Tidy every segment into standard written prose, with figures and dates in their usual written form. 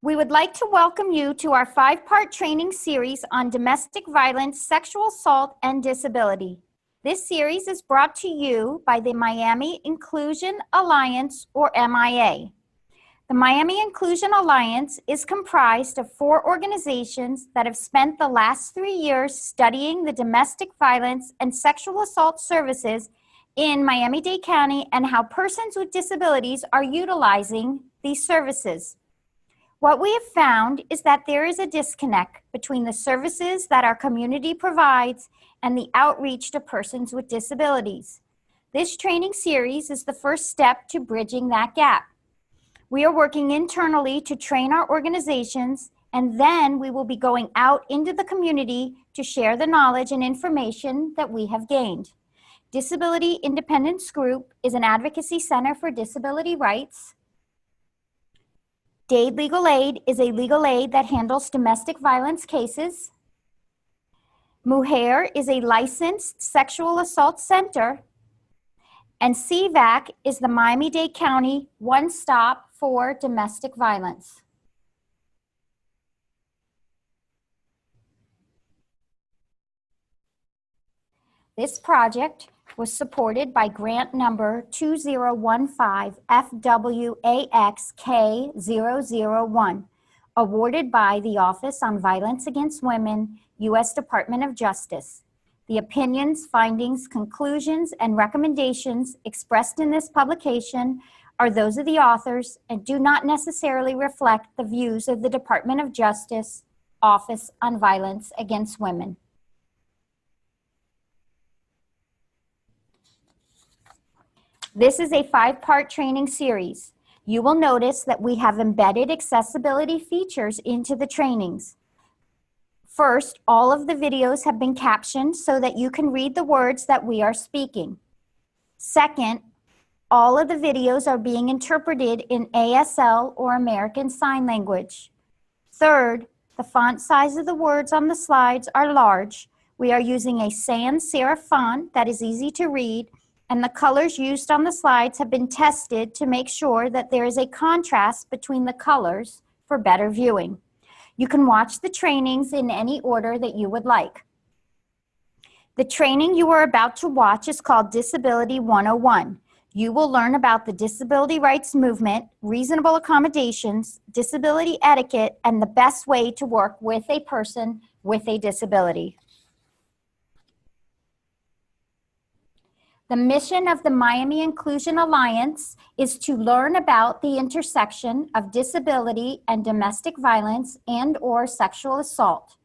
We would like to welcome you to our 5-part training series on domestic violence, sexual assault, and disability. This series is brought to you by the Miami Inclusion Alliance, or MIA. The Miami Inclusion Alliance is comprised of 4 organizations that have spent the last 3 years studying the domestic violence and sexual assault services in Miami-Dade County and how persons with disabilities are utilizing these services. What we have found is that there is a disconnect between the services that our community provides and the outreach to persons with disabilities. This training series is the first step to bridging that gap. We are working internally to train our organizations, and then we will be going out into the community to share the knowledge and information that we have gained. Disability Independence Group is an advocacy center for disability rights. Dade Legal Aid is a legal aid that handles domestic violence cases. Mujer is a licensed sexual assault center. And CVAC is the Miami-Dade County one-stop for domestic violence. This project was supported by grant number 2015 FWAXK001, awarded by the Office on Violence Against Women, U.S. Department of Justice. The opinions, findings, conclusions, and recommendations expressed in this publication are those of the authors and do not necessarily reflect the views of the Department of Justice, Office on Violence Against Women. This is a 5-part training series. You will notice that we have embedded accessibility features into the trainings. First, all of the videos have been captioned so that you can read the words that we are speaking. Second, all of the videos are being interpreted in ASL, or American Sign Language. Third, the font size of the words on the slides are large. We are using a sans serif font that is easy to read, and the colors used on the slides have been tested to make sure that there is a contrast between the colors for better viewing. You can watch the trainings in any order that you would like. The training you are about to watch is called Disability 101. You will learn about the disability rights movement, reasonable accommodations, disability etiquette, and the best way to work with a person with a disability. The mission of the Miami Inclusion Alliance is to learn about the intersection of disability and domestic violence and/or sexual assault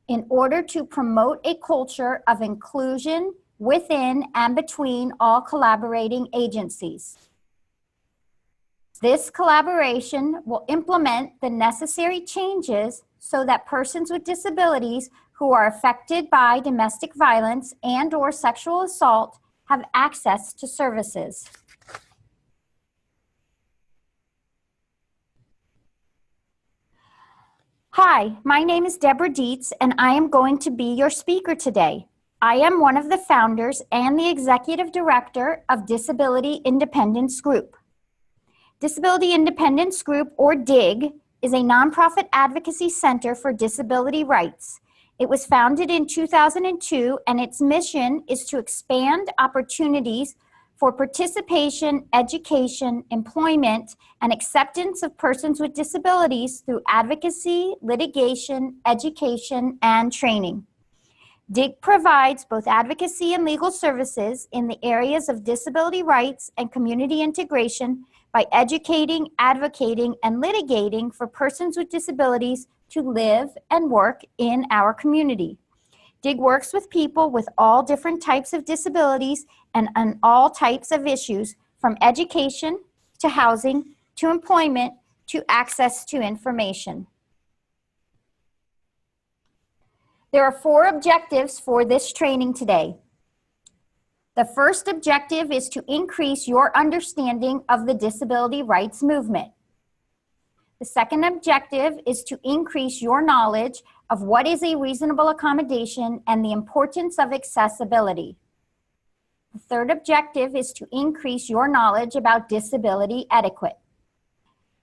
in order to promote a culture of inclusion within and between all collaborating agencies. This collaboration will implement the necessary changes so that persons with disabilities who are affected by domestic violence and/or sexual assault have access to services. Hi, my name is Deborah Dietz, and I am going to be your speaker today. I am one of the founders and the executive director of Disability Independence Group. Disability Independence Group, or DIG, is a nonprofit advocacy center for disability rights. It was founded in 2002, and its mission is to expand opportunities for participation, education, employment, and acceptance of persons with disabilities through advocacy, litigation, education, and training. DIG provides both advocacy and legal services in the areas of disability rights and community integration by educating, advocating, and litigating for persons with disabilities to live and work in our community. DIG works with people with all different types of disabilities and on all types of issues, from education to housing to employment to access to information. There are 4 objectives for this training today. The first objective is to increase your understanding of the disability rights movement. The second objective is to increase your knowledge of what is a reasonable accommodation and the importance of accessibility. The third objective is to increase your knowledge about disability etiquette.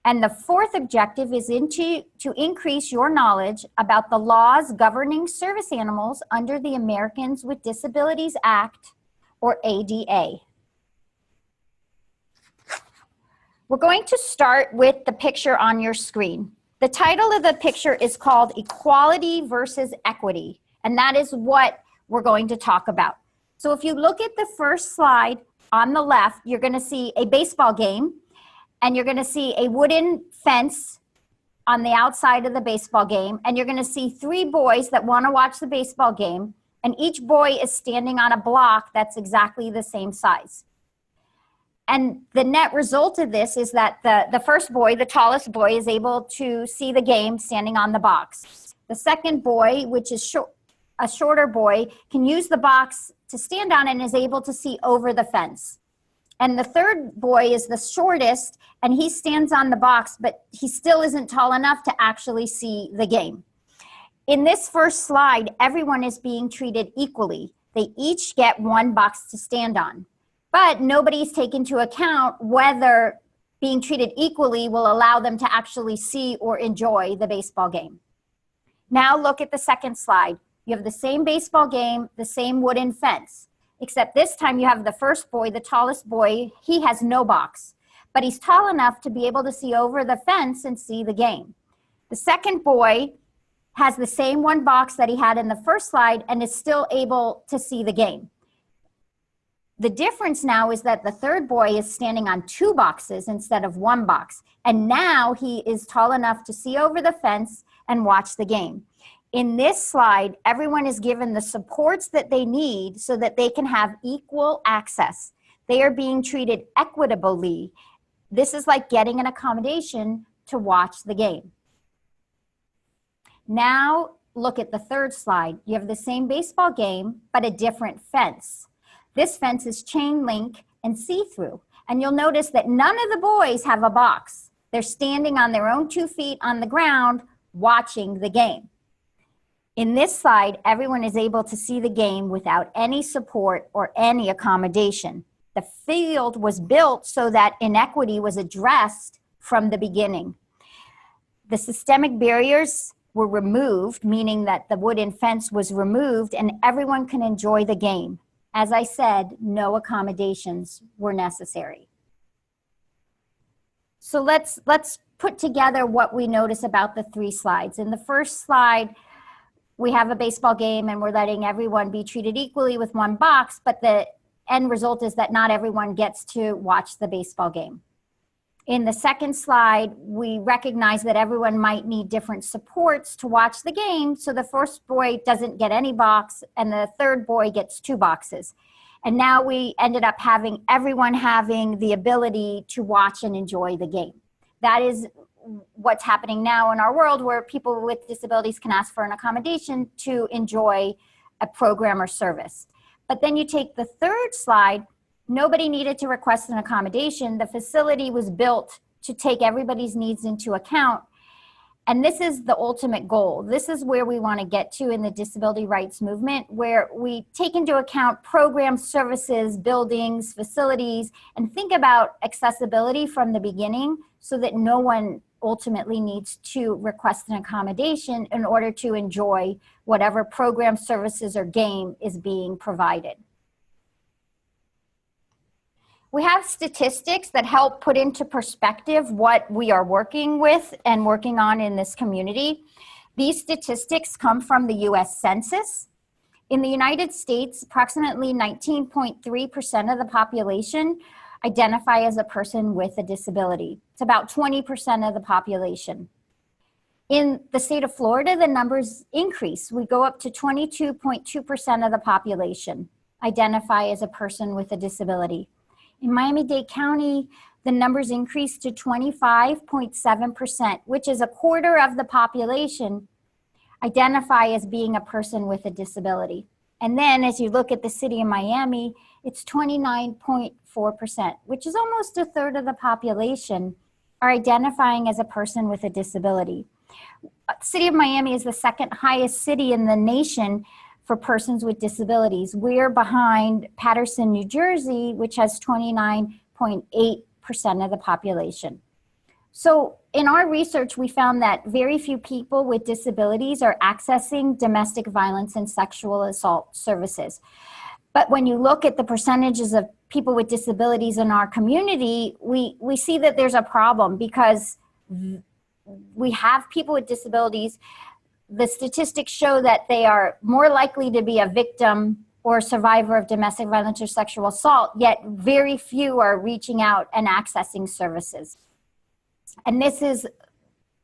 And the fourth objective is to increase your knowledge about the laws governing service animals under the Americans with Disabilities Act, or ADA. We're going to start with the picture on your screen. The title of the picture is called Equality versus Equity, and that is what we're going to talk about. So if you look at the first slide on the left, you're going to see a baseball game, and you're going to see a wooden fence on the outside of the baseball game, and you're going to see three boys that want to watch the baseball game, and each boy is standing on a block that's exactly the same size. And the net result of this is that the first boy, the tallest boy, is able to see the game standing on the box. The second boy, which is a shorter boy, can use the box to stand on and is able to see over the fence. And the third boy is the shortest, and he stands on the box, but he still isn't tall enough to actually see the game. In this first slide, everyone is being treated equally. They each get one box to stand on. But nobody's taken into account whether being treated equally will allow them to actually see or enjoy the baseball game. Now look at the second slide. You have the same baseball game, the same wooden fence, except this time you have the first boy, the tallest boy. He has no box, but he's tall enough to be able to see over the fence and see the game. The second boy has the same one box that he had in the first slide and is still able to see the game. The difference now is that the third boy is standing on two boxes instead of one box. And now he is tall enough to see over the fence and watch the game. In this slide, everyone is given the supports that they need so that they can have equal access. They are being treated equitably. This is like getting an accommodation to watch the game. Now look at the third slide. You have the same baseball game, but a different fence. This fence is chain link and see-through. And you'll notice that none of the boys have a box. They're standing on their own 2 feet on the ground watching the game. In this slide, everyone is able to see the game without any support or any accommodation. The field was built so that inequity was addressed from the beginning. The systemic barriers were removed, meaning that the wooden fence was removed and everyone can enjoy the game. As I said, no accommodations were necessary. So let's put together what we notice about the three slides. In the first slide, we have a baseball game and we're letting everyone be treated equally with one box, but the end result is that not everyone gets to watch the baseball game. In the second slide, we recognize that everyone might need different supports to watch the game, so the first boy doesn't get any box and the third boy gets two boxes. And now we ended up having everyone having the ability to watch and enjoy the game. That is what's happening now in our world, where people with disabilities can ask for an accommodation to enjoy a program or service. But then you take the third slide. Nobody needed to request an accommodation. The facility was built to take everybody's needs into account. And this is the ultimate goal. This is where we want to get to in the disability rights movement, where we take into account programs, services, buildings, facilities, and think about accessibility from the beginning so that no one ultimately needs to request an accommodation in order to enjoy whatever program, services, or game is being provided. We have statistics that help put into perspective what we are working with and working on in this community. These statistics come from the US Census. In the United States, approximately 19.3% of the population identify as a person with a disability. It's about 20% of the population. In the state of Florida, the numbers increase. We go up to 22.2% of the population identify as a person with a disability. In Miami-Dade County, the numbers increased to 25.7%, which is a quarter of the population identify as being a person with a disability. And then as you look at the city of Miami, it's 29.4%, which is almost a third of the population are identifying as a person with a disability. The city of Miami is the second highest city in the nation for persons with disabilities. We're behind Paterson, New Jersey, which has 29.8% of the population. So in our research, we found that very few people with disabilities are accessing domestic violence and sexual assault services. But when you look at the percentages of people with disabilities in our community, we see that there's a problem because we have people with disabilities. The statistics show that they are more likely to be a victim or survivor of domestic violence or sexual assault, yet very few are reaching out and accessing services. And this is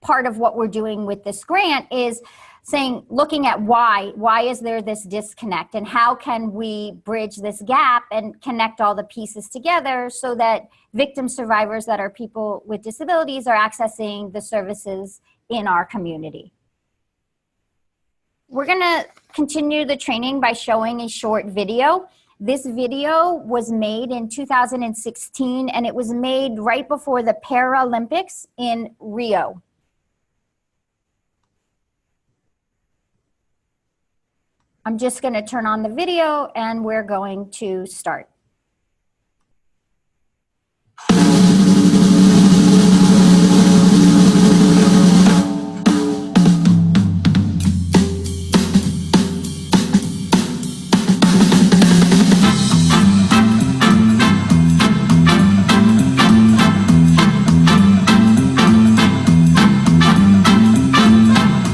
part of what we're doing with this grant, is saying, looking at why is there this disconnect, and how can we bridge this gap and connect all the pieces together so that victim survivors that are people with disabilities are accessing the services in our community. We're going to continue the training by showing a short video. This video was made in 2016, and it was made right before the Paralympics in Rio. I'm just going to turn on the video and we're going to start.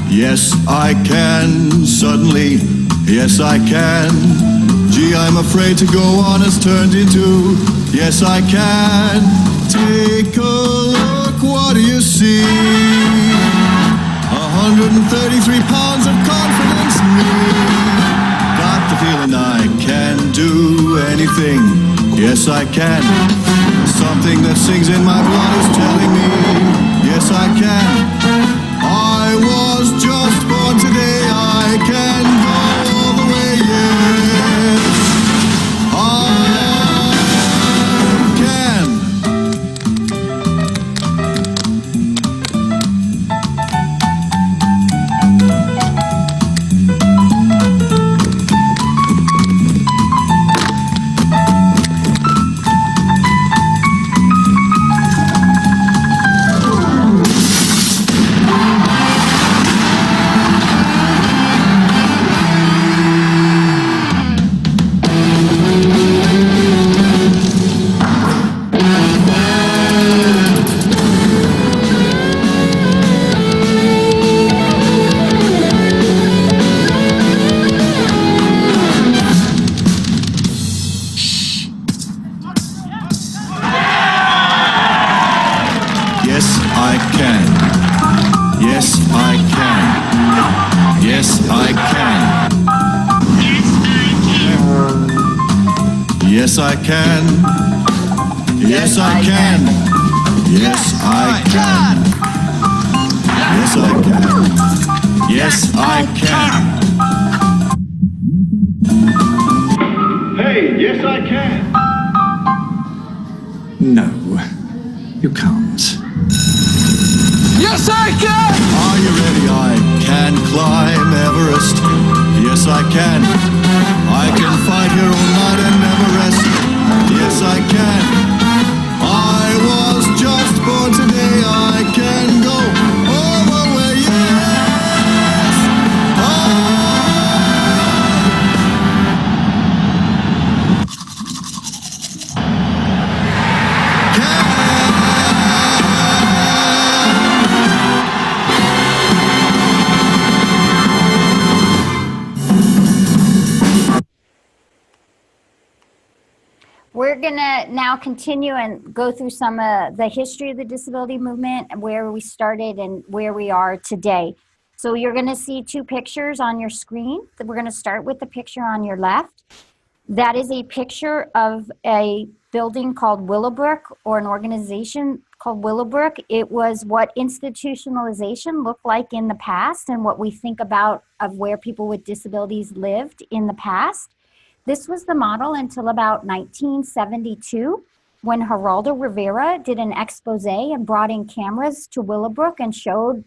Yes, I can, suddenly, yes, I can. Gee, I'm afraid to go on, it's turned into, yes, I can. Take a look, what do you see? 133 pounds of confidence in me. Got the feeling I can do anything, yes, I can. Something that sings in my blood is telling me, yes, I can. I was just born today, I can go all the way, yes, I can. Yes, I can. Yes, I can. Yes, I can. Yes, I can. Yes, I can. Hey, yes, I can. No, you can't. Yes, I can! Are you ready? I can climb Everest. Yes, I can. I can fight here all night and never rest. Yes, I can. I was just born today. I can go all the way. Yes, I can. We're going to now continue and go through some of the history of the disability movement and where we started and where we are today. So you're going to see two pictures on your screen. We're going to start with the picture on your left. That is a picture of a building called Willowbrook, or an organization called Willowbrook. It was what institutionalization looked like in the past and what we think about of where people with disabilities lived in the past. This was the model until about 1972, when Geraldo Rivera did an expose and brought in cameras to Willowbrook and showed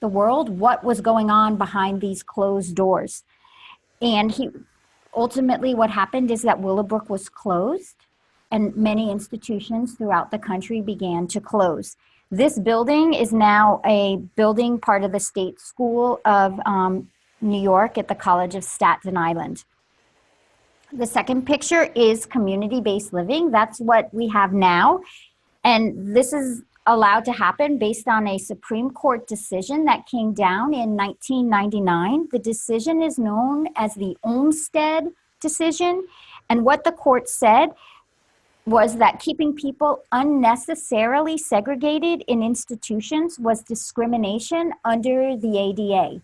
the world what was going on behind these closed doors. And ultimately what happened is that Willowbrook was closed, and many institutions throughout the country began to close. This building is now a building part of the State School of New York at the College of Staten Island. The second picture is community-based living. That's what we have now. And this is allowed to happen based on a Supreme Court decision that came down in 1999. The decision is known as the Olmstead decision. And what the court said was that keeping people unnecessarily segregated in institutions was discrimination under the ADA.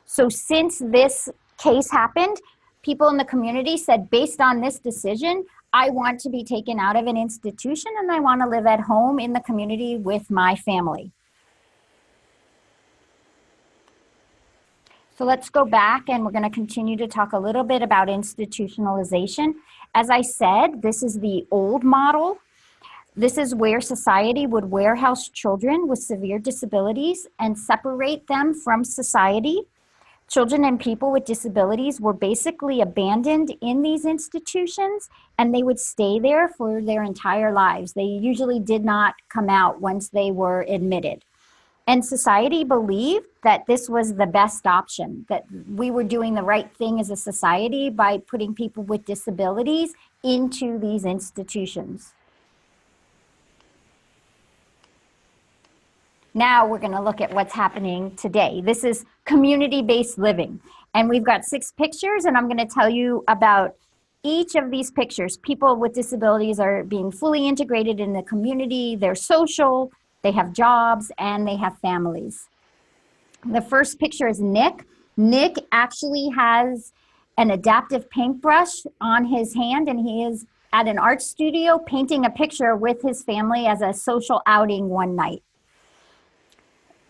So since this case happened, people in the community said, based on this decision, I want to be taken out of an institution and I want to live at home in the community with my family. So let's go back and we're going to continue to talk a little bit about institutionalization. As I said, this is the old model. This is where society would warehouse children with severe disabilities and separate them from society. Children and people with disabilities were basically abandoned in these institutions, and they would stay there for their entire lives. They usually did not come out once they were admitted. And society believed that this was the best option, that we were doing the right thing as a society by putting people with disabilities into these institutions. Now we're going to look at what's happening today. This is community-based living. And we've got 6 pictures, and I'm going to tell you about each of these pictures. People with disabilities are being fully integrated in the community. They're social, they have jobs, and they have families. The first picture is Nick. Nick actually has an adaptive paintbrush on his hand, and he is at an art studio painting a picture with his family as a social outing one night.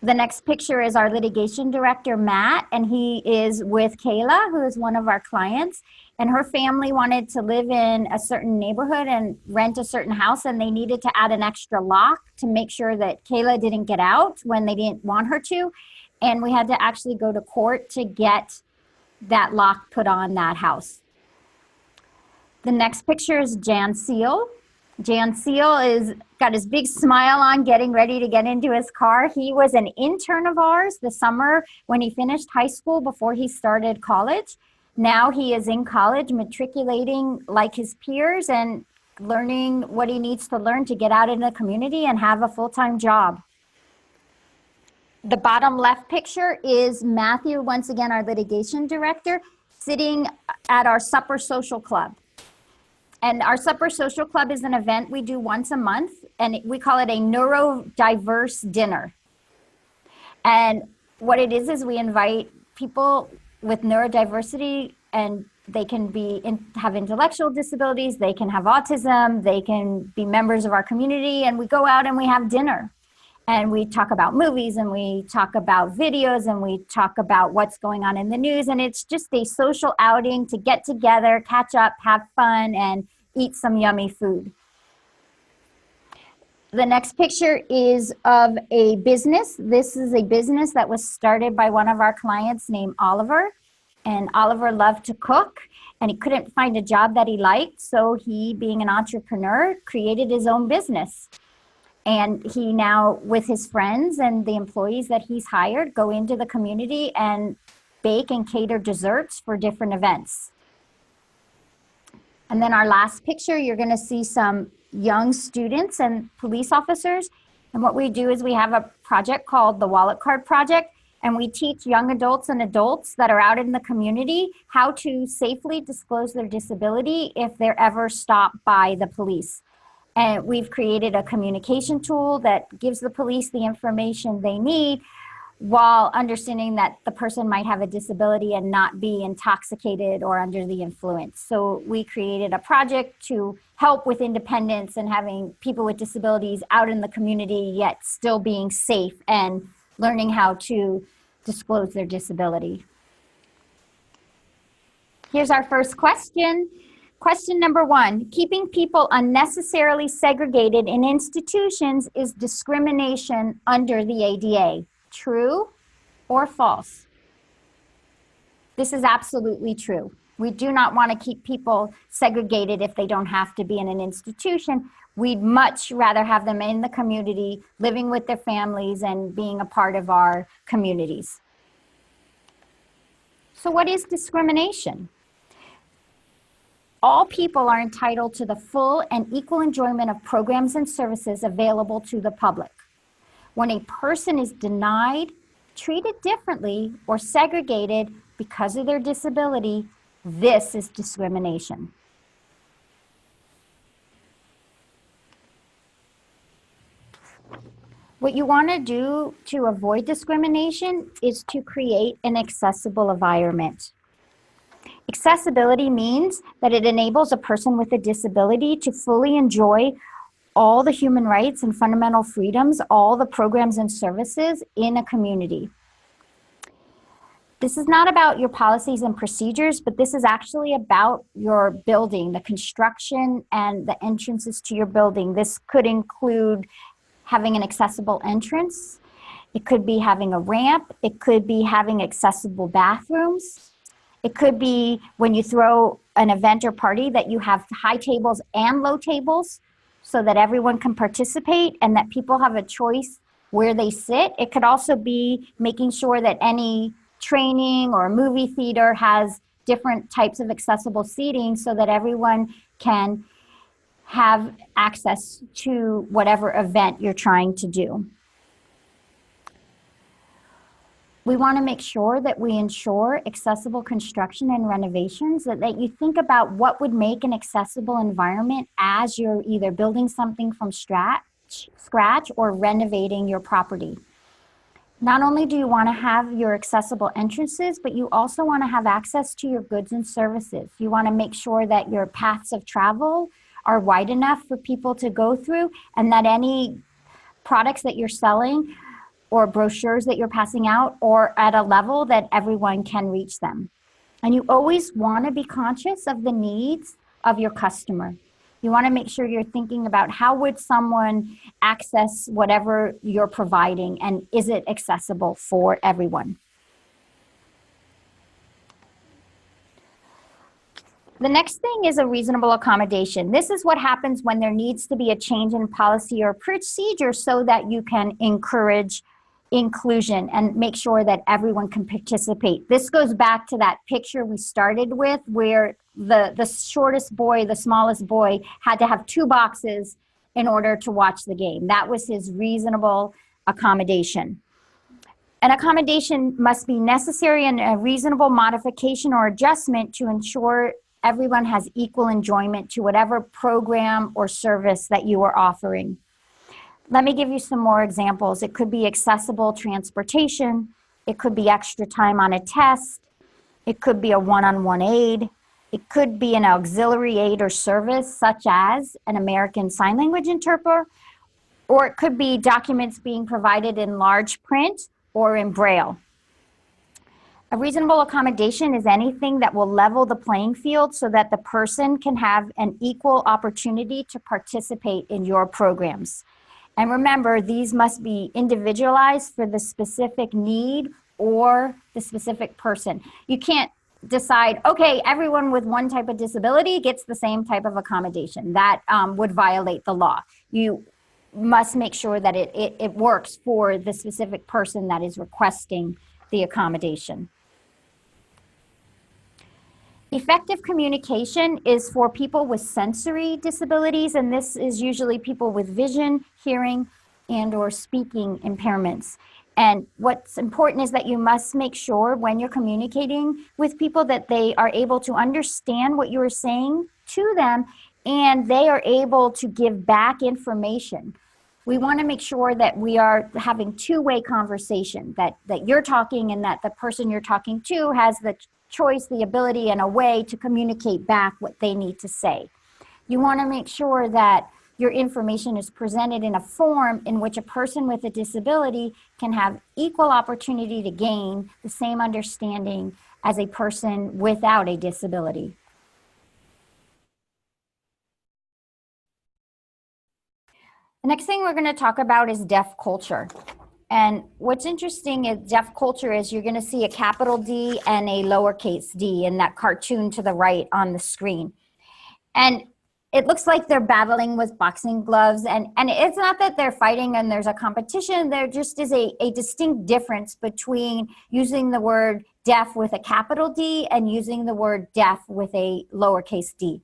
The next picture is our litigation director, Matt, and he is with Kayla, who is one of our clients. And her family wanted to live in a certain neighborhood and rent a certain house, and they needed to add an extra lock to make sure that Kayla didn't get out when they didn't want her to. And we had to actually go to court to get that lock put on that house. The next picture is Jan Seal. Jan Seal is got his big smile on, getting ready to get into his car. He was an intern of ours the summer when he finished high school before he started college. Now he is in college, matriculating like his peers and learning what he needs to learn to get out in the community and have a full-time job. The bottom left picture is Matthew, once again, our litigation director, sitting at our supper social club. And our Supper Social Club is an event we do once a month, and we call it a neurodiverse dinner. And what it is we invite people with neurodiversity, and they can have intellectual disabilities, they can have autism, they can be members of our community, and we go out and we have dinner. And we talk about movies, and we talk about videos, and we talk about what's going on in the news. And it's just a social outing to get together, catch up, have fun, and eat some yummy food. The next picture is of a business. This is a business that was started by one of our clients named Oliver. And Oliver loved to cook, and he couldn't find a job that he liked. So he, being an entrepreneur, created his own business. And he now, with his friends and the employees that he's hired, go into the community and bake and cater desserts for different events. And then our last picture, you're going to see some young students and police officers. And what we do is we have a project called the Wallet Card Project, and we teach young adults and adults that are out in the community how to safely disclose their disability if they're ever stopped by the police. And we've created a communication tool that gives the police the information they need while understanding that the person might have a disability and not be intoxicated or under the influence. So we created a project to help with independence and having people with disabilities out in the community, yet still being safe and learning how to disclose their disability. Here's our first question. Question number 1, keeping people unnecessarily segregated in institutions is discrimination under the ADA. True or false? This is absolutely true. We do not want to keep people segregated if they don't have to be in an institution. We'd much rather have them in the community, living with their families and being a part of our communities. So what is discrimination? All people are entitled to the full and equal enjoyment of programs and services available to the public. When a person is denied, treated differently, or segregated because of their disability, this is discrimination. What you want to do to avoid discrimination is to create an accessible environment. Accessibility means that it enables a person with a disability to fully enjoy all the human rights and fundamental freedoms, all the programs and services in a community. This is not about your policies and procedures, but this is actually about your building, the construction and the entrances to your building. This could include having an accessible entrance. It could be having a ramp. It could be having accessible bathrooms. It could be when you throw an event or party that you have high tables and low tables so that everyone can participate and that people have a choice where they sit. It could also be making sure that any training or movie theater has different types of accessible seating so that everyone can have access to whatever event you're trying to do. We want to make sure that we ensure accessible construction and renovations, that you think about what would make an accessible environment as you're either building something from scratch or renovating your property. Not only do you want to have your accessible entrances, but you also want to have access to your goods and services. You want to make sure that your paths of travel are wide enough for people to go through, and that any products that you're selling or brochures that you're passing out or at a level that everyone can reach them. And you always want to be conscious of the needs of your customer. You want to make sure you're thinking about how would someone access whatever you're providing, and is it accessible for everyone? The next thing is a reasonable accommodation. This is what happens when there needs to be a change in policy or procedure so that you can encourage inclusion and make sure that everyone can participate. This goes back to that picture we started with where the shortest boy, the smallest boy, had to have 2 boxes in order to watch the game. That was his reasonable accommodation. An accommodation must be necessary and a reasonable modification or adjustment to ensure everyone has equal enjoyment to whatever program or service that you are offering. Let me give you some more examples. It could be accessible transportation. It could be extra time on a test. It could be a one-on-one aid. It could be an auxiliary aid or service, such as an American Sign Language interpreter, or it could be documents being provided in large print or in Braille. A reasonable accommodation is anything that will level the playing field so that the person can have an equal opportunity to participate in your programs. And remember, these must be individualized for the specific need or the specific person. You can't decide, okay, everyone with one type of disability gets the same type of accommodation. That would violate the law. You must make sure that it works for the specific person that is requesting the accommodation. Effective communication is for people with sensory disabilities, and this is usually people with vision, hearing, and or speaking impairments. And what's important is that you must make sure when you're communicating with people that they are able to understand what you are saying to them and they are able to give back information. We want to make sure that we are having two-way conversation, that you're talking and that the person you're talking to has the choice, the ability, and a way to communicate back what they need to say. You want to make sure that your information is presented in a form in which a person with a disability can have equal opportunity to gain the same understanding as a person without a disability. The next thing we're going to talk about is deaf culture. And what's interesting is deaf culture is you're going to see a capital D and a lowercase d in that cartoon to the right on the screen. And it looks like they're battling with boxing gloves, and it's not that they're fighting and there's a competition. There just is a distinct difference between using the word deaf with a capital D and using the word deaf with a lowercase d.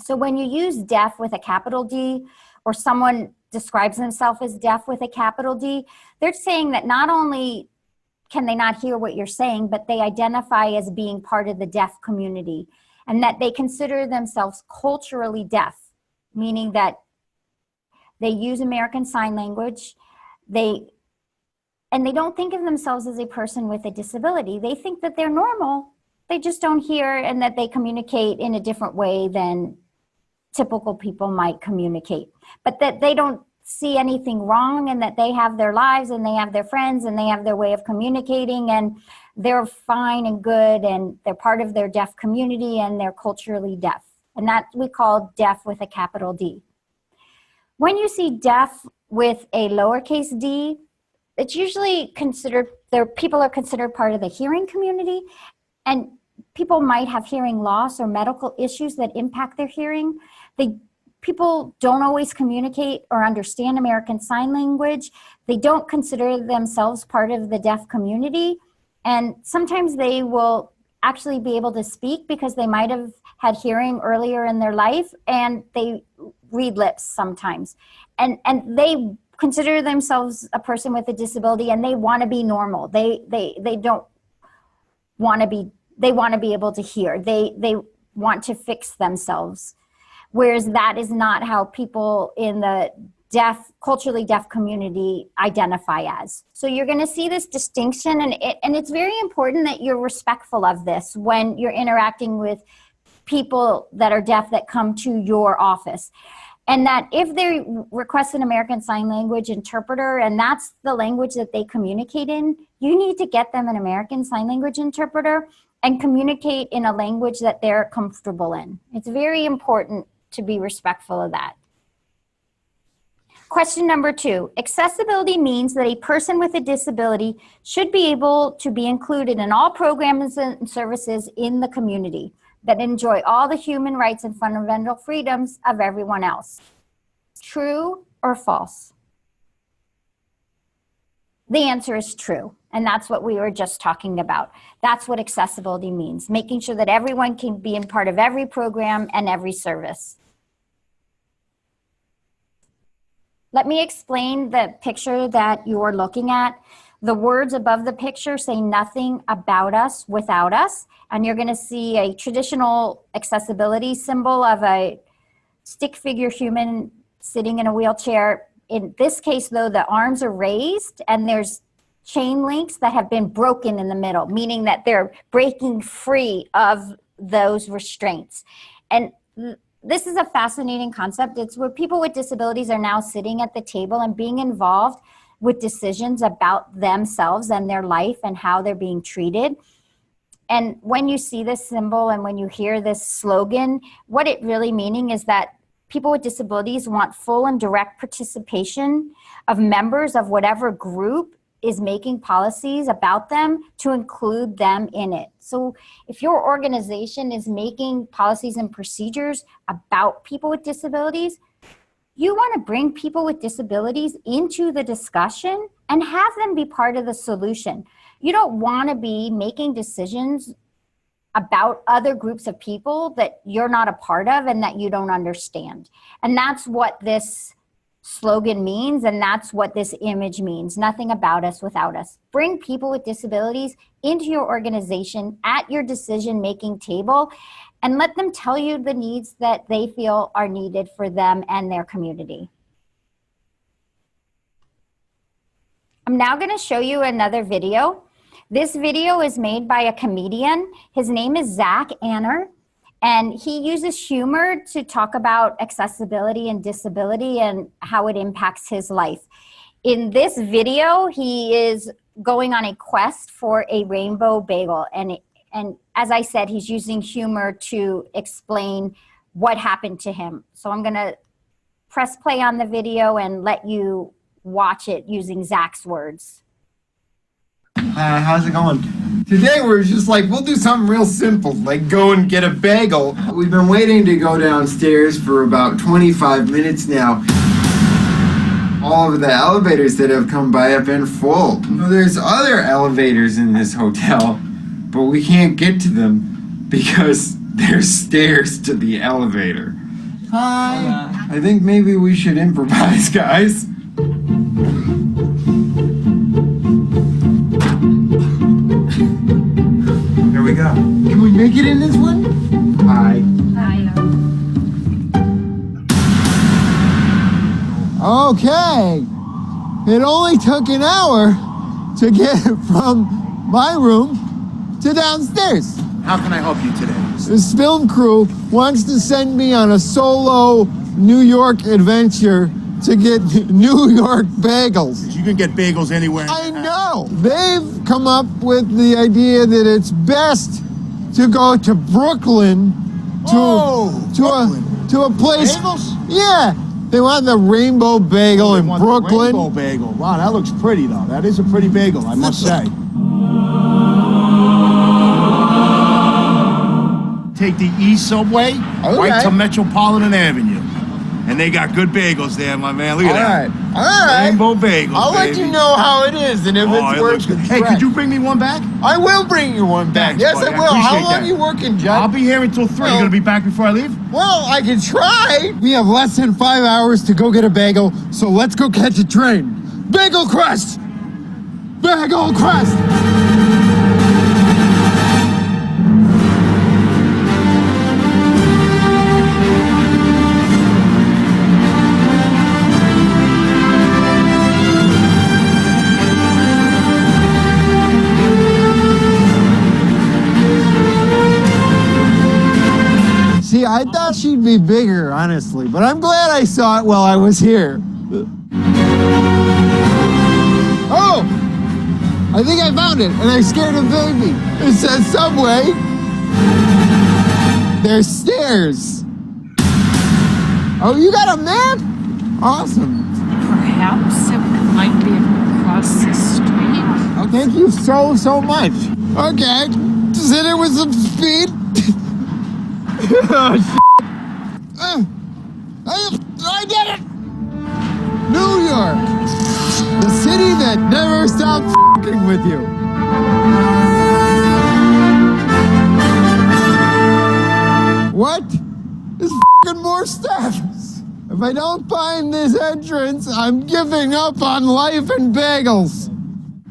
So when you use deaf with a capital D, or someone describes themselves as deaf with a capital D, they're saying that not only can they not hear what you're saying, but they identify as being part of the deaf community, and that they consider themselves culturally deaf, meaning that they use American Sign Language. They don't think of themselves as a person with a disability. They think that they're normal. They just don't hear, and that they communicate in a different way than typical people might communicate. But that they don't see anything wrong, and that they have their lives and they have their friends and they have their way of communicating, and they're fine and good, and they're part of their deaf community, and they're culturally deaf. And that we call deaf with a capital D. When you see deaf with a lowercase d, it's usually considered, people are considered part of the hearing community, and people might have hearing loss or medical issues that impact their hearing. People don't always communicate or understand American Sign Language. They don't consider themselves part of the deaf community. And sometimes they will actually be able to speak because they might have had hearing earlier in their life, and they read lips sometimes. And they consider themselves a person with a disability, and they want to be normal. They don't want to be, they want to be able to hear. They want to fix themselves. Whereas that is not how people in the culturally deaf community identify as. So you're going to see this distinction, and it's very important that you're respectful of this when you're interacting with people that are deaf that come to your office. And that if they request an American Sign Language interpreter, and that's the language that they communicate in, you need to get them an American Sign Language interpreter and communicate in a language that they're comfortable in. It's very important to be respectful of that. Question number 2, accessibility means that a person with a disability should be able to be included in all programs and services in the community that enjoy all the human rights and fundamental freedoms of everyone else. True or false? The answer is true, and that's what we were just talking about. That's what accessibility means, making sure that everyone can be in part of every program and every service. Let me explain the picture that you're looking at. The words above the picture say nothing about us without us, and you're going to see a traditional accessibility symbol of a stick figure human sitting in a wheelchair. In this case, though, the arms are raised and there's chain links that have been broken in the middle, meaning that they're breaking free of those restraints. And this is a fascinating concept. It's where people with disabilities are now sitting at the table and being involved with decisions about themselves and their life and how they're being treated. And when you see this symbol and when you hear this slogan, what it really meaning is that people with disabilities want full and direct participation of members of whatever group is making policies about them to include them in it. So if your organization is making policies and procedures about people with disabilities, you want to bring people with disabilities into the discussion and have them be part of the solution. You don't want to be making decisions about other groups of people that you're not a part of and that you don't understand. And that's what this slogan means, and that's what this image means. Nothing about us without us. Bring people with disabilities into your organization at your decision-making table and let them tell you the needs that they feel are needed for them and their community. I'm now going to show you another video. This video is made by a comedian. His name is Zach Anner, and he uses humor to talk about accessibility and disability and how it impacts his life. In this video, he is going on a quest for a rainbow bagel, and as I said, he's using humor to explain what happened to him. So I'm going to press play on the video and let you watch it using Zach's words. Hi, how's it going? Today we're just like, we'll do something real simple, like go and get a bagel. We've been waiting to go downstairs for about 25 minutes now. All of the elevators that have come by have been full. There's other elevators in this hotel, but we can't get to them because there's stairs to the elevator. Hi. I think maybe we should improvise, guys. Here we go. Can we make it in this one? Hi. Okay. It only took an hour to get from my room to downstairs. How can I help you today? This film crew wants to send me on a solo New York adventure to get New York bagels. You can get bagels anywhere. I know. They've come up with the idea that it's best to go to Brooklyn to a place. Bagels? Yeah. They want the rainbow bagel in Brooklyn. Rainbow bagel. Wow, that looks pretty though. That is a pretty bagel, I must say. Take the East Subway right to Metropolitan Avenue. And they got good bagels there, my man. Look at that. All right. Rainbow bagels, I'll let you know how it is and if it's worth the Hey, trek. could you bring me one back? I will bring you one back. Thanks, Yes, buddy. I will. How appreciate long that. are you working, Judd? I'll be here until 3. Well- You gonna be back before I leave? Well, I can try. We have less than 5 hours to go get a bagel, so let's go catch a train. Bagel crust! Bagel crust! See, I thought she'd be bigger, honestly, but I'm glad I saw it while I was here. Oh! I think I found it, and I scared a baby. It says Subway. There's stairs. Oh, you got a map? Awesome. Perhaps it might be across the street. Oh, thank you so much. Okay, just hit it with some speed. Oh, shit. I did it! New York, the city that never stops f***ing with you. What? There's f***ing more steps. If I don't find this entrance, I'm giving up on life and bagels.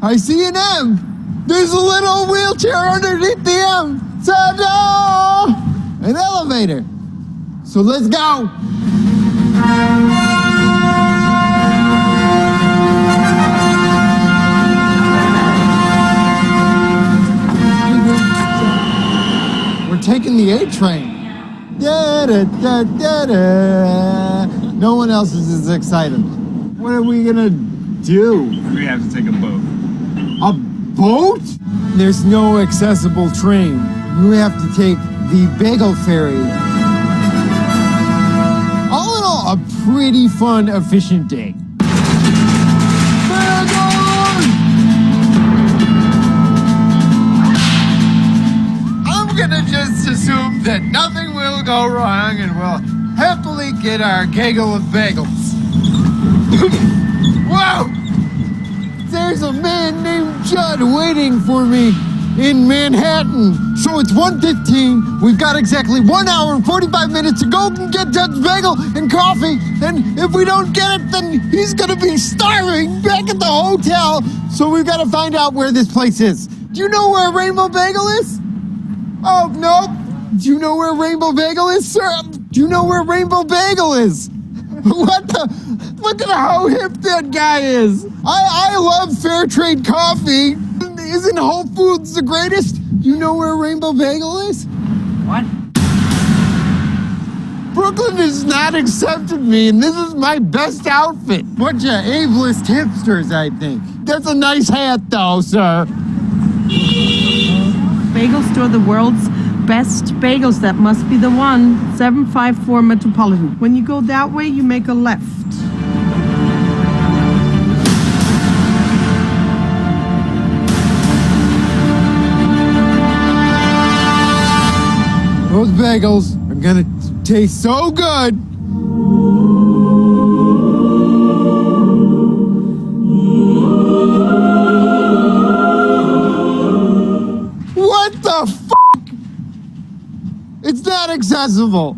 I see an M. There's a little wheelchair underneath the M. Ta-da! An elevator. So let's go. We're taking the A train. Da-da-da-da-da. No one else is as excited. What are we gonna do? We have to take a boat. A boat? There's no accessible train. We have to take the bagel ferry. All in all, a pretty fun, efficient day. Bagels! I'm gonna just assume that nothing will go wrong and we'll happily get our gaggle of bagels. Whoa! There's a man named Judd waiting for me in Manhattan. So it's 1:15. We've got exactly 1 hour and 45 minutes to go and get Judd's bagel and coffee. And if we don't get it, then he's gonna be starving back at the hotel. So we've got to find out where this place is. Do you know where Rainbow Bagel is? Oh, no. Do you know where Rainbow Bagel is, sir? Do you know where Rainbow Bagel is? What the? Look at how hip that guy is. I love fair trade coffee. Isn't Whole Foods the greatest? Do you know where Rainbow Bagel is? What? Brooklyn has not accepted me, and this is my best outfit. Bunch of ableist hipsters, I think. That's a nice hat, though, sir. Bagel store, the world's best bagels. That must be the one. 754 Metropolitan. When you go that way, you make a left. Those bagels are gonna taste so good. What the fuck? It's not accessible.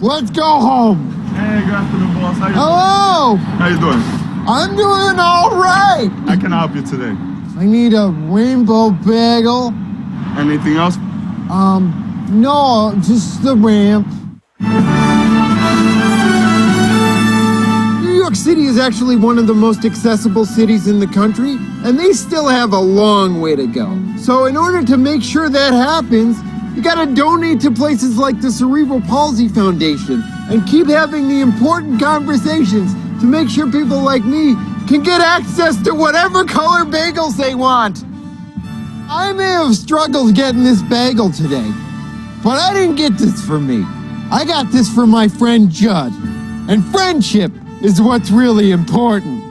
Let's go home. Hey, good afternoon, boss. How you Hello. doing? How you doing? I'm doing all right. I can help you today. I need a rainbow bagel. Anything else? No, just the ramp. New York City is actually one of the most accessible cities in the country, and they still have a long way to go. So in order to make sure that happens, you gotta donate to places like the Cerebral Palsy Foundation and keep having the important conversations to make sure people like me can get access to whatever color bagels they want. I may have struggled getting this bagel today, but I didn't get this for me. I got this for my friend Judd. And friendship is what's really important.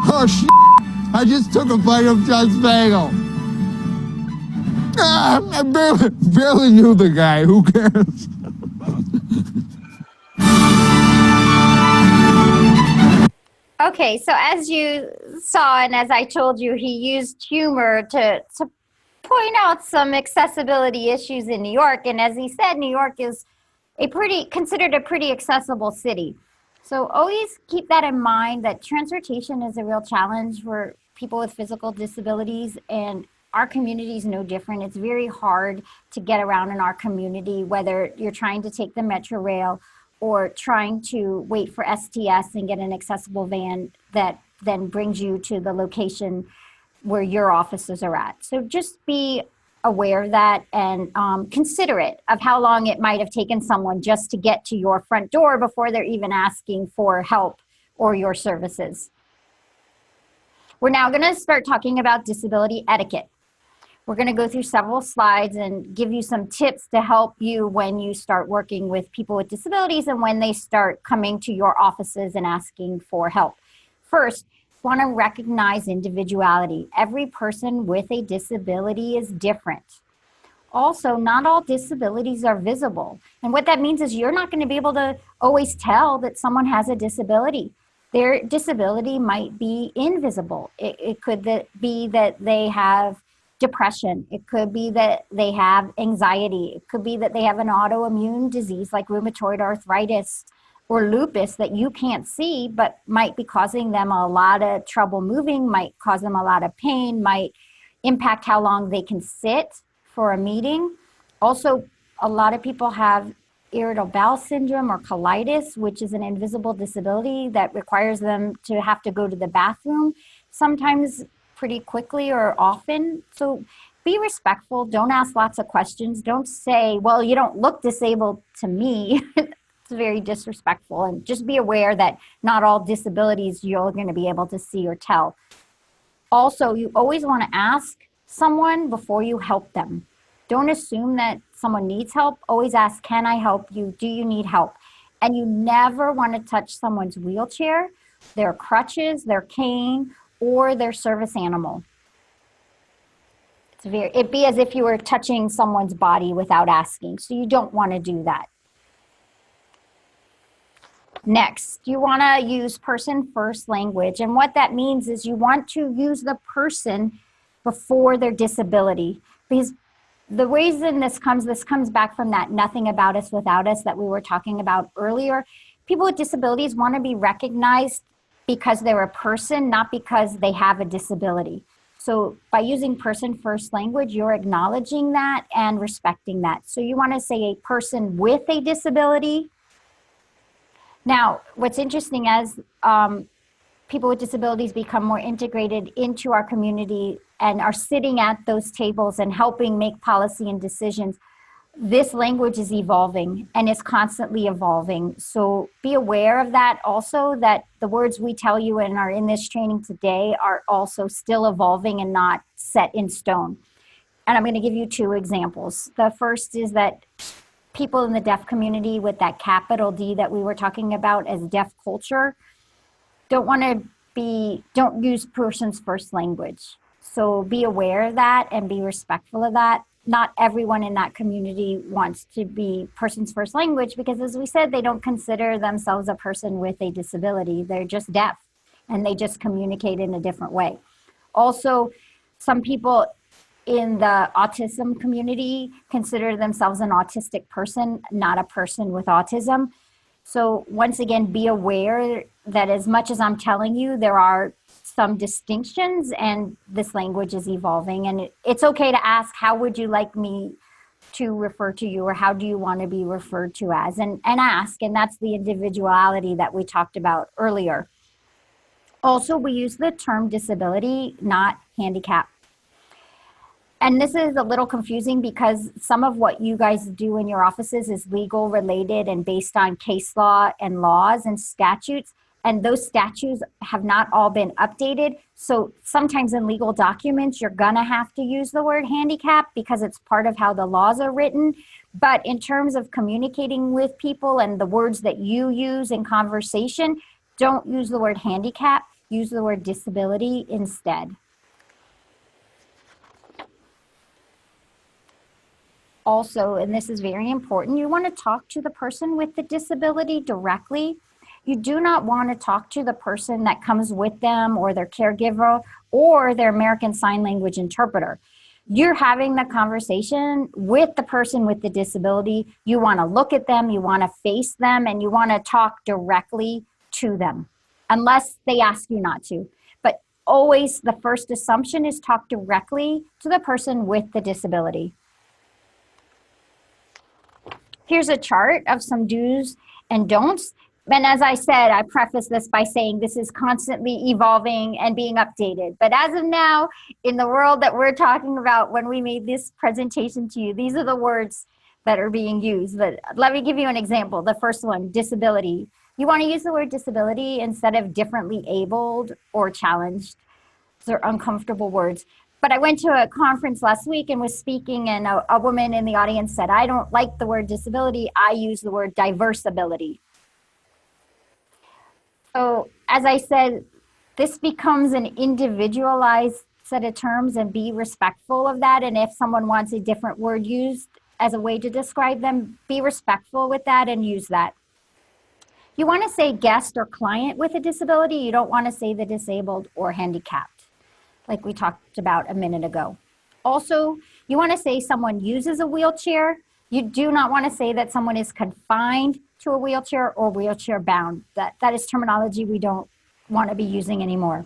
Oh, shit. I just took a bite of Judd's bagel. I barely knew the guy. Who cares? Okay, so as you saw and as I told you, he used humor to point out some accessibility issues in New York. And as he said, New York is considered a pretty accessible city. So always keep that in mind, that transportation is a real challenge for people with physical disabilities, and our community is no different. It's very hard to get around in our community, whether you're trying to take the Metro Rail or trying to wait for STS and get an accessible van that then brings you to the location where your offices are at. So just be aware of that and considerate of how long it might have taken someone just to get to your front door before they're even asking for help or your services. We're now going to start talking about disability etiquette. We're going to go through several slides and give you some tips to help you when you start working with people with disabilities and when they start coming to your offices and asking for help. First, you want to recognize individuality. Every person with a disability is different. Also, not all disabilities are visible. And what that means is you're not going to be able to always tell that someone has a disability. Their disability might be invisible. It could be that they have depression. It could be that they have anxiety. It could be that they have an autoimmune disease like rheumatoid arthritis or lupus that you can't see, but might be causing them a lot of trouble moving, might cause them a lot of pain, might impact how long they can sit for a meeting. Also, a lot of people have irritable bowel syndrome or colitis, which is an invisible disability that requires them to have to go to the bathroom, sometimes pretty quickly or often. So be respectful. Don't ask lots of questions. Don't say, well, you don't look disabled to me. It's very disrespectful. And just be aware that not all disabilities you're going to be able to see or tell. Also, you always want to ask someone before you help them. Don't assume that someone needs help. Always ask, can I help you? Do you need help? And you never want to touch someone's wheelchair, their crutches, their cane, or their service animal. It'd be as if you were touching someone's body without asking. So you don't want to do that. Next, you want to use person first language. And what that means is you want to use the person before their disability. Because the reason this comes back from that nothing about us without us that we were talking about earlier. People with disabilities want to be recognized because they're a person, not because they have a disability. So by using person first language, you're acknowledging that and respecting that. So you want to say a person with a disability. Now, what's interesting as people with disabilities become more integrated into our community and are sitting at those tables and helping make policy and decisions, this language is evolving and is constantly evolving. So be aware of that also, that the words we tell you and are in this training today are also still evolving and not set in stone. And I'm going to give you two examples. The first is that people in the deaf community with that capital D that we were talking about as deaf culture don't use person's first language. So be aware of that and be respectful of that. Not everyone in that community wants to be person's first language because, as we said, they don't consider themselves a person with a disability. They're just deaf and they just communicate in a different way. Also, some people in the autism community consider themselves an autistic person, not a person with autism. So once again, be aware that as much as I'm telling you, there are some distinctions and this language is evolving. And it's okay to ask, how would you like me to refer to you, or how do you want to be referred to as? And ask, and that's the individuality that we talked about earlier. Also, we use the term disability, not handicap. And this is a little confusing because some of what you guys do in your offices is legal related and based on case law and laws and statutes. And those statutes have not all been updated. So sometimes in legal documents, you're gonna have to use the word handicap because it's part of how the laws are written. But in terms of communicating with people and the words that you use in conversation, don't use the word handicap, use the word disability instead. Also, and this is very important, you want to talk to the person with the disability directly. You do not want to talk to the person that comes with them or their caregiver or their American Sign Language interpreter. You're having the conversation with the person with the disability. You want to look at them, you want to face them, and you want to talk directly to them, unless they ask you not to. But always the first assumption is talk directly to the person with the disability. Here's a chart of some do's and don'ts. And as I said, I preface this by saying this is constantly evolving and being updated. But as of now, in the world that we're talking about when we made this presentation to you, these are the words that are being used. But let me give you an example. The first one, disability. You want to use the word disability instead of differently abled or challenged. Those are uncomfortable words. But I went to a conference last week and was speaking, and a woman in the audience said, I don't like the word disability, I use the word diverse ability. So as I said, this becomes an individualized set of terms, and be respectful of that. And if someone wants a different word used as a way to describe them, be respectful with that and use that. You want to say guest or client with a disability. You don't want to say the disabled or handicapped, like we talked about a minute ago. Also, you want to say someone uses a wheelchair. You do not want to say that someone is confined to a wheelchair or wheelchair bound. That is terminology we don't want to be using anymore.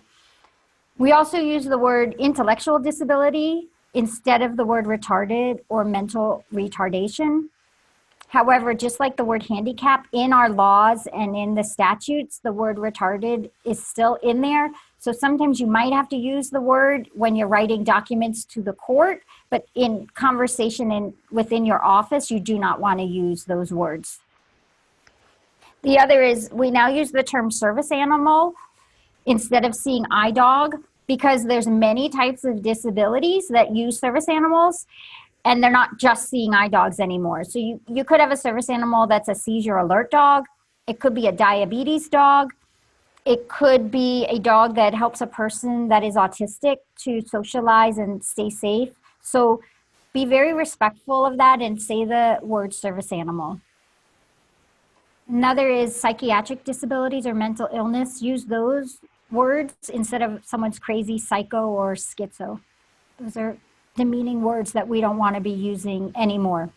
We also use the word intellectual disability instead of the word retarded or mental retardation. However, just like the word handicap, in our laws and in the statutes, the word retarded is still in there. So sometimes you might have to use the word when you're writing documents to the court, but in conversation and within your office, you do not want to use those words. The other is we now use the term service animal instead of seeing eye dog, because there's many types of disabilities that use service animals. And they're not just seeing eye dogs anymore. So you could have a service animal that's a seizure alert dog. It could be a diabetes dog. It could be a dog that helps a person that is autistic to socialize and stay safe. So be very respectful of that and say the word service animal. Another is psychiatric disabilities or mental illness. Use those words instead of someone's crazy, psycho, or schizo. Those are demeaning words that we don't want to be using anymore.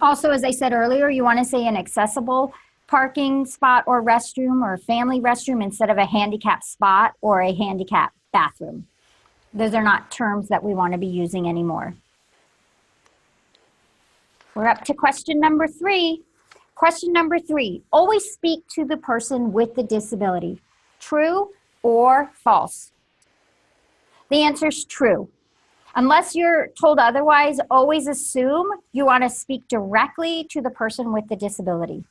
Also, as I said earlier, you want to say an accessible parking spot or restroom or family restroom instead of a handicap spot or a handicap bathroom. Those are not terms that we want to be using anymore. We're up to question number 3. Question number 3, always speak to the person with the disability. True or false? The answer is true. Unless you're told otherwise, always assume you want to speak directly to the person with the disability.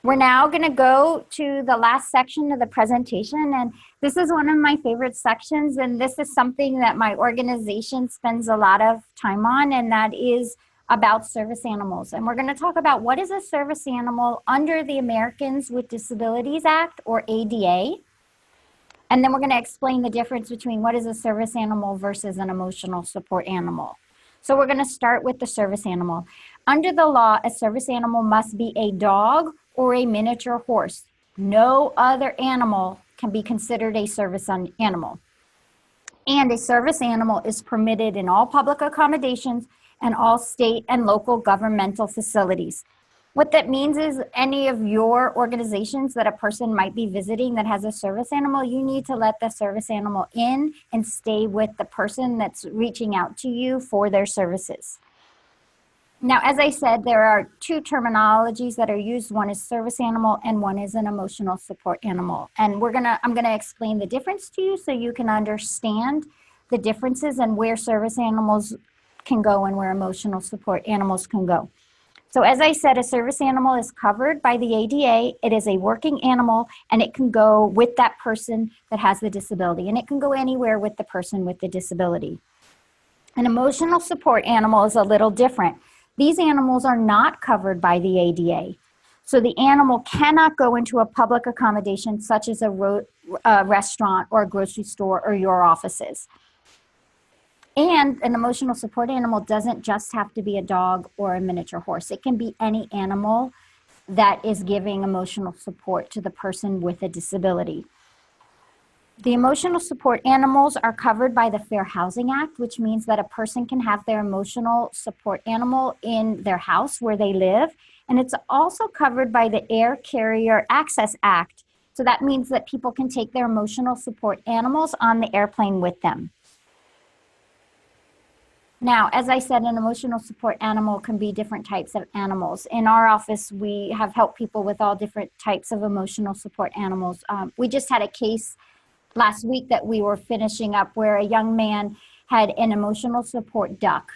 We're now going to go to the last section of the presentation, and this is one of my favorite sections, and this is something that my organization spends a lot of time on, and that is about service animals. And we're going to talk about what is a service animal under the Americans with Disabilities Act, or ADA. And then we're going to explain the difference between what is a service animal versus an emotional support animal. So we're going to start with the service animal. Under the law, a service animal must be a dog or a miniature horse. No other animal can be considered a service animal. And a service animal is permitted in all public accommodations and all state and local governmental facilities. What that means is any of your organizations that a person might be visiting that has a service animal, you need to let the service animal in and stay with the person that's reaching out to you for their services. Now, as I said, there are two terminologies that are used. One is service animal and one is an emotional support animal. And I'm gonna explain the difference to you so you can understand the differences and where service animals can go and where emotional support animals can go. So as I said, a service animal is covered by the ADA. It is a working animal, and it can go with that person that has the disability, and it can go anywhere with the person with the disability. An emotional support animal is a little different. These animals are not covered by the ADA. So the animal cannot go into a public accommodation such as a restaurant or a grocery store or your offices. And an emotional support animal doesn't just have to be a dog or a miniature horse. It can be any animal that is giving emotional support to the person with a disability. The emotional support animals are covered by the Fair Housing Act, which means that a person can have their emotional support animal in their house where they live. And it's also covered by the Air Carrier Access Act. So that means that people can take their emotional support animals on the airplane with them. Now, as I said, an emotional support animal can be different types of animals. In our office, we have helped people with all different types of emotional support animals. We just had a case last week that we were finishing up where a young man had an emotional support duck.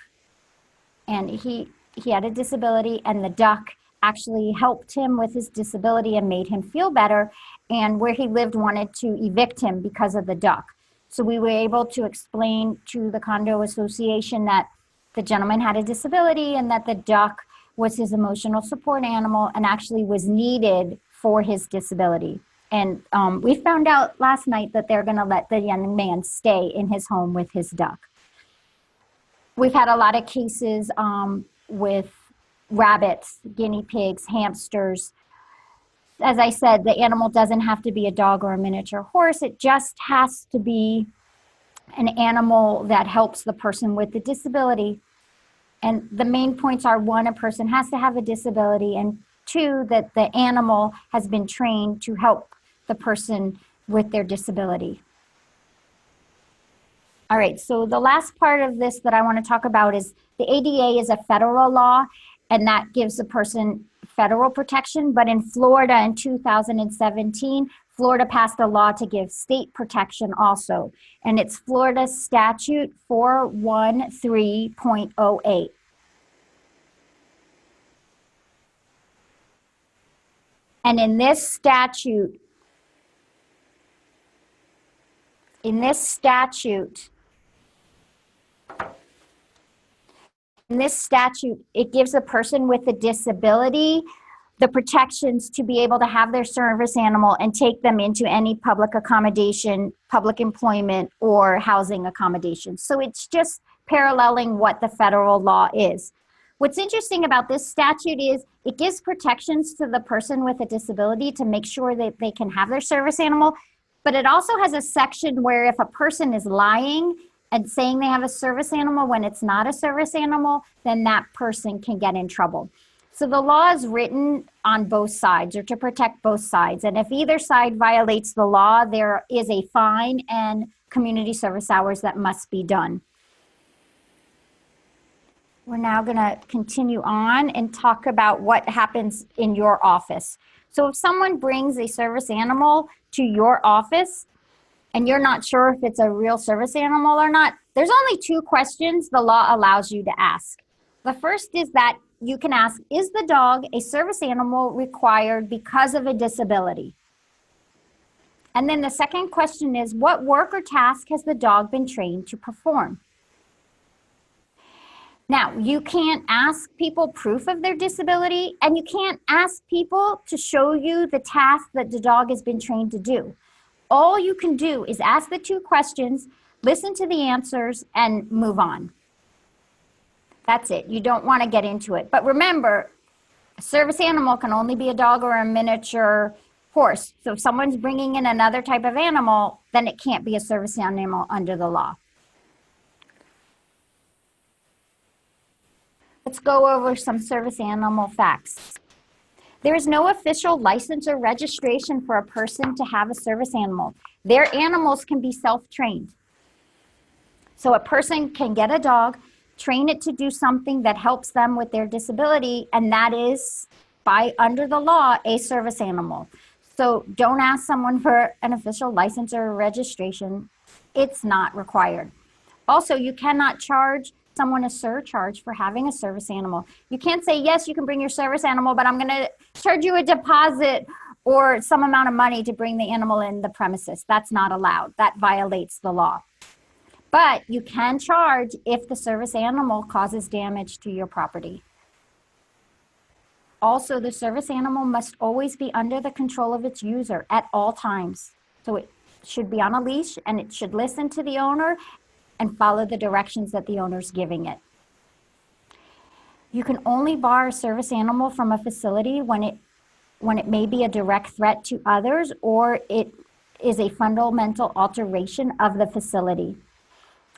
And he had a disability, and the duck actually helped him with his disability and made him feel better. And where he lived wanted to evict him because of the duck. So we were able to explain to the condo association that the gentleman had a disability and that the duck was his emotional support animal and actually was needed for his disability. And we found out last night that they're going to let the young man stay in his home with his duck. We've had a lot of cases with rabbits, guinea pigs, hamsters. As I said, the animal doesn't have to be a dog or a miniature horse. It just has to be an animal that helps the person with the disability. And the main points are, one, a person has to have a disability, and two, that the animal has been trained to help the person with their disability. All right, so the last part of this that I want to talk about is the ADA is a federal law, and that gives the person federal protection. But in Florida in 2017, Florida passed a law to give state protection also. And it's Florida Statute 413.08. And in this statute, it gives a person with a disability the protections to be able to have their service animal and take them into any public accommodation, public employment, or housing accommodation. So it's just paralleling what the federal law is. What's interesting about this statute is it gives protections to the person with a disability to make sure that they can have their service animal, but it also has a section where if a person is lying and saying they have a service animal when it's not a service animal, then that person can get in trouble. So the law is written on both sides, or to protect both sides. And if either side violates the law, there is a fine and community service hours that must be done. We're now going to continue on and talk about what happens in your office. So if someone brings a service animal to your office, and you're not sure if it's a real service animal or not, there's only two questions the law allows you to ask. The first is that you can ask, is the dog a service animal required because of a disability? And then the second question is, what work or task has the dog been trained to perform? Now, you can't ask people proof of their disability, and you can't ask people to show you the task that the dog has been trained to do. All you can do is ask the 2 questions, listen to the answers, and move on. That's it. You don't want to get into it. But remember, a service animal can only be a dog or a miniature horse. So if someone's bringing in another type of animal, then it can't be a service animal under the law. Let's go over some service animal facts. There is no official license or registration for a person to have a service animal. Their animals can be self-trained. So a person can get a dog, train it to do something that helps them with their disability, and that is, under the law, a service animal. So don't ask someone for an official license or registration. It's not required. Also, you cannot charge someone a surcharge for having a service animal. You can't say, yes, you can bring your service animal, but I'm going to charge you a deposit or some amount of money to bring the animal in the premises. That's not allowed. That violates the law. But you can charge if the service animal causes damage to your property. Also, the service animal must always be under the control of its user at all times. So it should be on a leash, and it should listen to the owner and follow the directions that the owner's giving it. You can only bar a service animal from a facility when it may be a direct threat to others, or it is a fundamental alteration of the facility.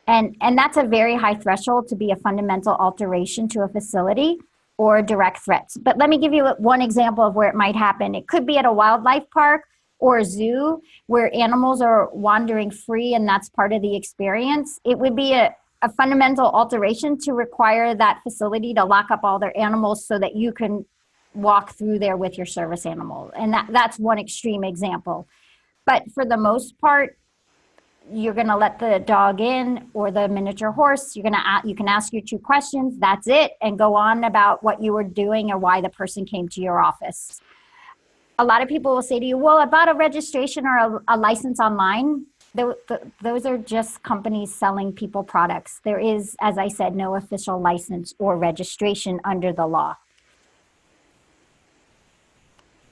And that's a very high threshold to be a fundamental alteration to a facility or direct threats. But let me give you one example of where it might happen. It could be at a wildlife park or a zoo where animals are wandering free, and that's part of the experience. It would be a fundamental alteration to require that facility to lock up all their animals so that you can walk through there with your service animal. And that's one extreme example. But for the most part, you're going to let the dog in or the miniature horse. You can ask your 2 questions. That's it, and go on about what you were doing or why the person came to your office. A lot of people will say to you, well, I bought a registration or a license online. Those are just companies selling people products. There is, as I said, no official license or registration under the law.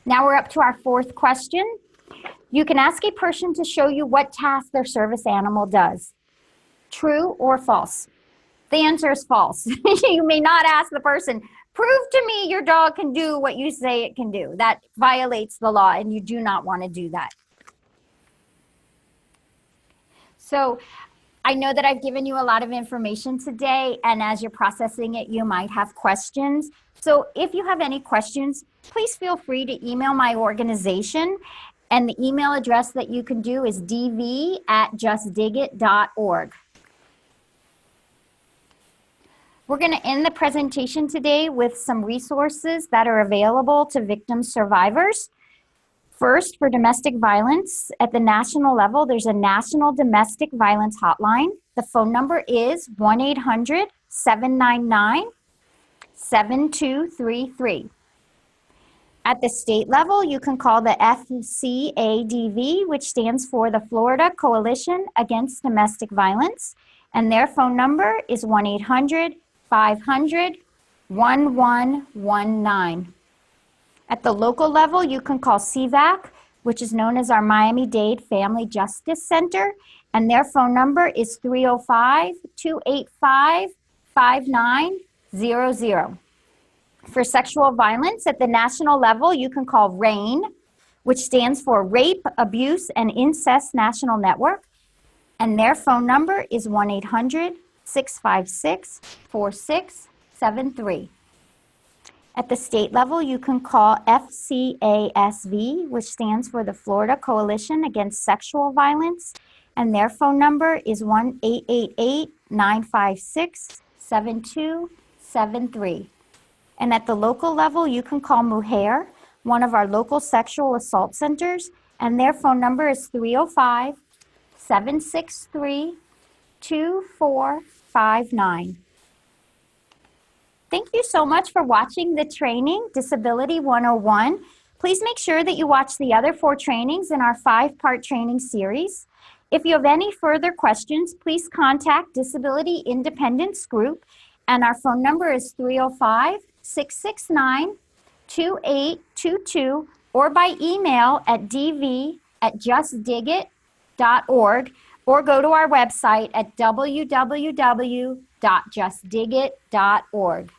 Now we're up to our 4th question. You can ask a person to show you what task their service animal does. True or false? The answer is false. You may not ask the person, prove to me your dog can do what you say it can do. That violates the law, and you do not want to do that. So I know that I've given you a lot of information today, and as you're processing it, you might have questions. So if you have any questions, please feel free to email my organization. And the email address that you can do is dv@justdigit.org. We're going to end the presentation today with some resources that are available to victim survivors. First, for domestic violence, at the national level, there's a National Domestic Violence Hotline. The phone number is 1-800-799-7233. At the state level, you can call the FCADV, which stands for the Florida Coalition Against Domestic Violence, and their phone number is 1-800-500-1119. At the local level, you can call CVAC, which is known as our Miami-Dade Family Justice Center, and their phone number is 305-285-5900. For sexual violence at the national level, you can call RAIN, which stands for Rape, Abuse, and Incest National Network, and their phone number is 1-800-656-4673. At the state level, you can call FCASV, which stands for the Florida Coalition Against Sexual Violence, and their phone number is 1-888-956-7273. And at the local level, you can call Mujer, one of our local sexual assault centers, and their phone number is 305-763-2459. Thank you so much for watching the training, Disability 101. Please make sure that you watch the other 4 trainings in our 5-part training series. If you have any further questions, please contact Disability Independence Group And our phone number is 305-669-2822 or by email at dv@justdigit.org or go to our website at www.justdigit.org.